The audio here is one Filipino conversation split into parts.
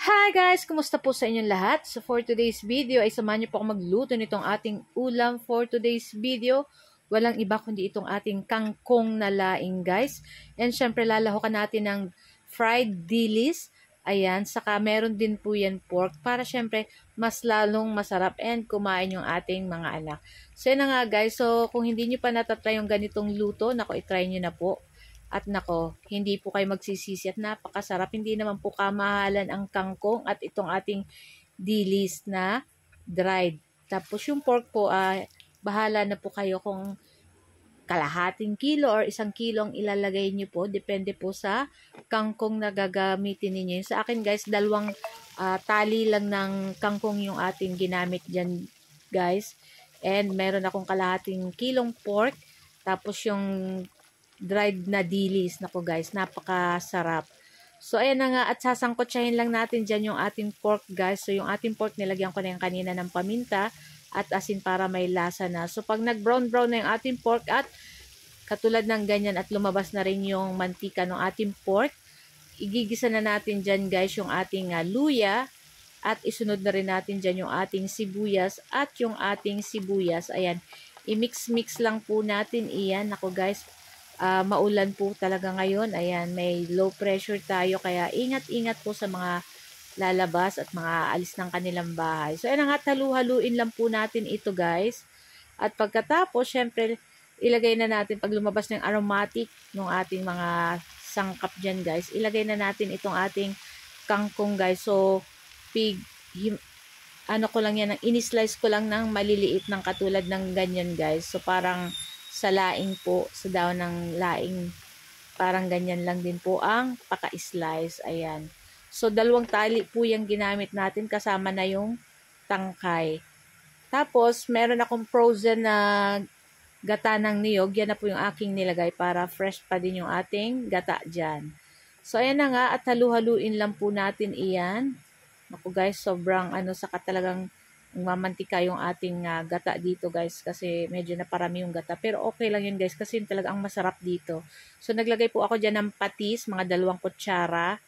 Hi guys! Kumusta po sa inyong lahat? So for today's video ay samahan niyo po ako magluto nitong ating ulam for today's video. Walang iba kundi itong ating kangkong na laing guys. And syempre lalahokan natin ng fried dilis. Ayan, saka meron din po yan pork para syempre mas lalong masarap and kumain yung ating mga anak. So yan na nga guys, so kung hindi niyo pa natatry yung ganitong luto, nako itry niyo na po. At nako, hindi po kayo magsisisi at napakasarap. Hindi naman po kamahalan ang kangkong at itong ating dilis na dried. Tapos yung pork po, bahala na po kayo kung kalahating kilo or 1 kilo ang ilalagay nyo po. Depende po sa kangkong na gagamitin ninyo. Sa akin guys, 2 tali lang ng kangkong yung ating ginamit dyan guys. And meron akong kalahating kilong pork. Tapos yung dried na dilis. Nako guys, napakasarap. So ayan na nga, at sasangkotsahin lang natin dyan yung ating pork guys. So yung ating pork nilagyan ko na yung kanina ng paminta at asin para may lasa na. So pag nag-brown na yung ating pork at katulad ng ganyan at lumabas na rin yung mantika ng ating pork, igigisa na natin dyan guys yung ating luya at isunod na rin natin dyan yung ating sibuyas at yung ating sibuyas. Ayan, i-mix-mix lang po natin iyan. Ako guys, maulan po talaga ngayon. Ayan, may low pressure tayo kaya ingat-ingat po sa mga lalabas at mga alis ng kanilang bahay. So, ayan nga, halu-haluin lang po natin ito guys. At pagkatapos, syempre, ilagay na natin, pag lumabas ng aromatic ng ating mga sangkap dyan guys, ilagay na natin itong ating kangkong guys. So, ko lang yan, in-slice ko lang ng maliliit ng katulad ng ganyan guys. So, parang sa laing po, sa daon ng laing, parang ganyan lang din po ang paka-slice. Ayan. So, 2 tali po yung ginamit natin kasama na yung tangkay. Tapos, meron akong frozen na gata ng niyog. Yan na po yung aking nilagay para fresh pa din yung ating gata dyan. So, ayan na nga at halu-haluin lang po natin iyan. Naku guys, sobrang saka talagang mamantika yung ating gata dito guys kasi medyo naparami yung gata. Pero okay lang yun guys kasi talaga ang masarap dito. So, naglagay po ako dyan ng patis, mga 2 kutsara.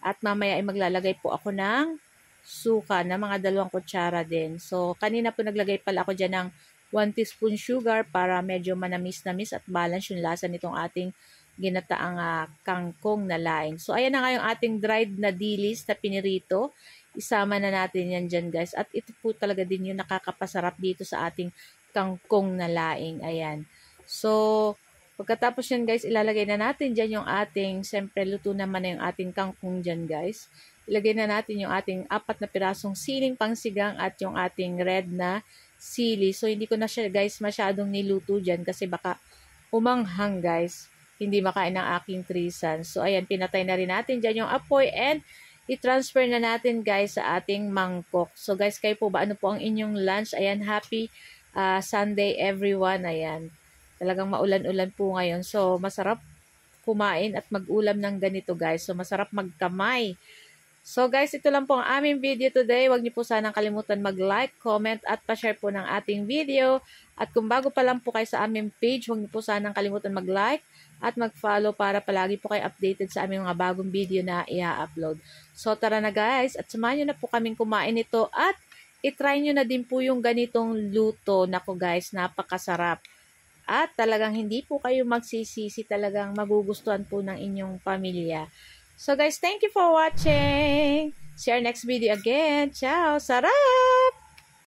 At mamaya ay maglalagay po ako ng suka na mga 2 kutsara din. So, kanina po naglagay pala ako dyan ng 1 teaspoon sugar para medyo manamis-namis at balance yung lasa nitong ating ginataang kangkong na laing. So, ayan na nga yung ating dried na dilis na pinirito. Isama na natin yan dyan guys. At ito po talaga din yung nakakapasarap dito sa ating kangkong na laing. Ayan. So, pagkatapos yan guys, ilalagay na natin dyan yung ating, siyempre luto naman na yung ating kangkong dyan guys. Ilagay na natin yung ating 4 na pirasong siling pangsigang at yung ating red na sili. So, hindi ko na siya guys masyadong niluto dyan kasi baka umanghang guys. Hindi makain ng aking 3 sons. So, ayan, pinatay na rin natin dyan yung apoy and i-transfer na natin guys sa ating mangkok. So guys, kayo po ba? Ano po ang inyong lunch? Ayan, happy Sunday everyone. Ayan, talagang maulan-ulan po ngayon. So masarap kumain at mag-ulam ng ganito guys. So masarap magkamay. So guys, ito lang po ang aming video today. Huwag niyo po sanang kalimutan mag-like, comment at pa-share po ng ating video. At kung bago pa lang po kayo sa aming page, huwag niyo po sanang kalimutan mag-like at mag-follow para palagi po kayo updated sa aming mga bagong video na i-upload. So tara na guys, at samahan nyo na po kaming kumain ito at itry nyo na din po yung ganitong luto. Nako guys, napakasarap. At talagang hindi po kayo magsisisi, talagang magugustuhan po ng inyong pamilya. So guys, thank you for watching. See you next video again. Ciao! Sarap!